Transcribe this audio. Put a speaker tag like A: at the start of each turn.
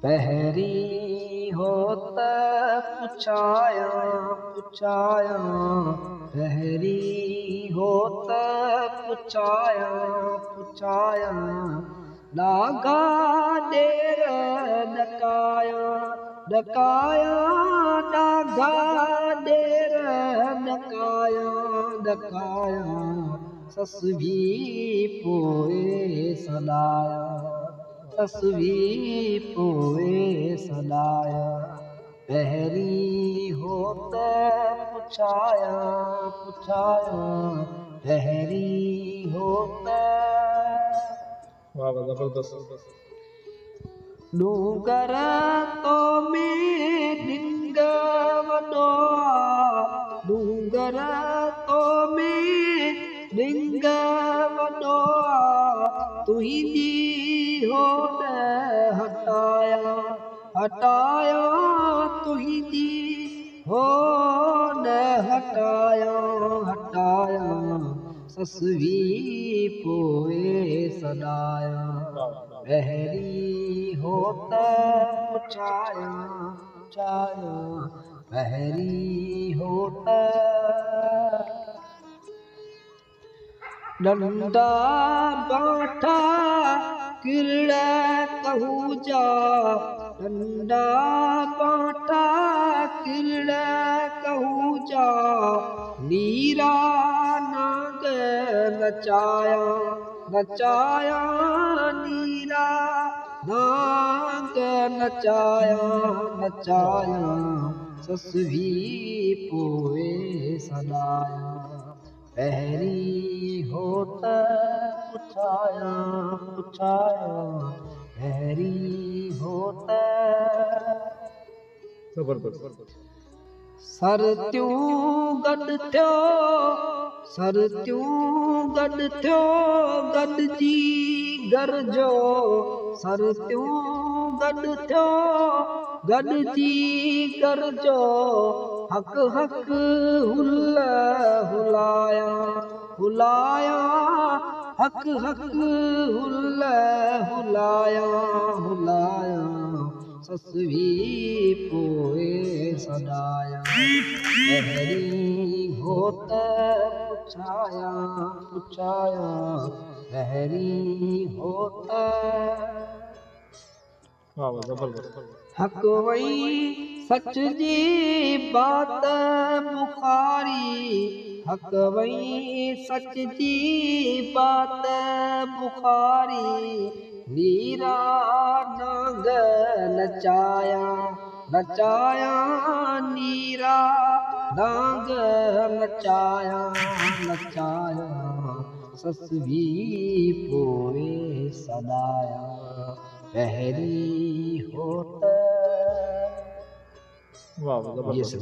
A: पहरी होत पुछाया पुछाया, पहरी होत पुछाया पुछाया, लागा डेर डकाया डकाया, लागा डेर डकाया डकाया, सस भी पोए सदाया, सस भी पोए सदाया, पहरी होत पुछाया पुछाया, पहरी होत।
B: वाह जबरदस्त।
A: डूंगर तो में डिंग वॾो, डूंगर तो में डिंग वॾो, तुंहिंजी होड़ हटाया हटाया, तुंहिंजी होड़ हटाया हटाया, सस भी पोए सदाया, पहरी होत पुछाया पुछाया, पहरी होत। डंडा बाठा किरड़ कहू जा, डंडा बाठा किरड़ कहू जा, नीरा नाग नचाया नचाया, नीरा नाग नचाया नचाया, सस भी पोए सदाया, पहरी होत पुछाया पुछाया, पहरी होत।
B: जबरदस्त।
A: सर त्यों गॾु थियो, सर त्यों गॾु थियो, गॾिजी गरजो, सर त्यों गॾु थियो, गॾिजी गरजो, हक हक हुल हुलाया हुलाया, हक हक हुल हुलाया हुलाया, सस भी पोए सदाया, पहरी होत पुछाया पुछाया, पहरी होत।
B: वाह जबरदस्त।
A: हक वही सच जी बात बुखारी, हक वही सच जी बात बुखारी, नीरा नाग नचाया नचाया, नीरा नाग नचाया नचाया, सस भी पोए सदाया, पहरी होत।
B: वाह जबरदस्त।
A: ये सब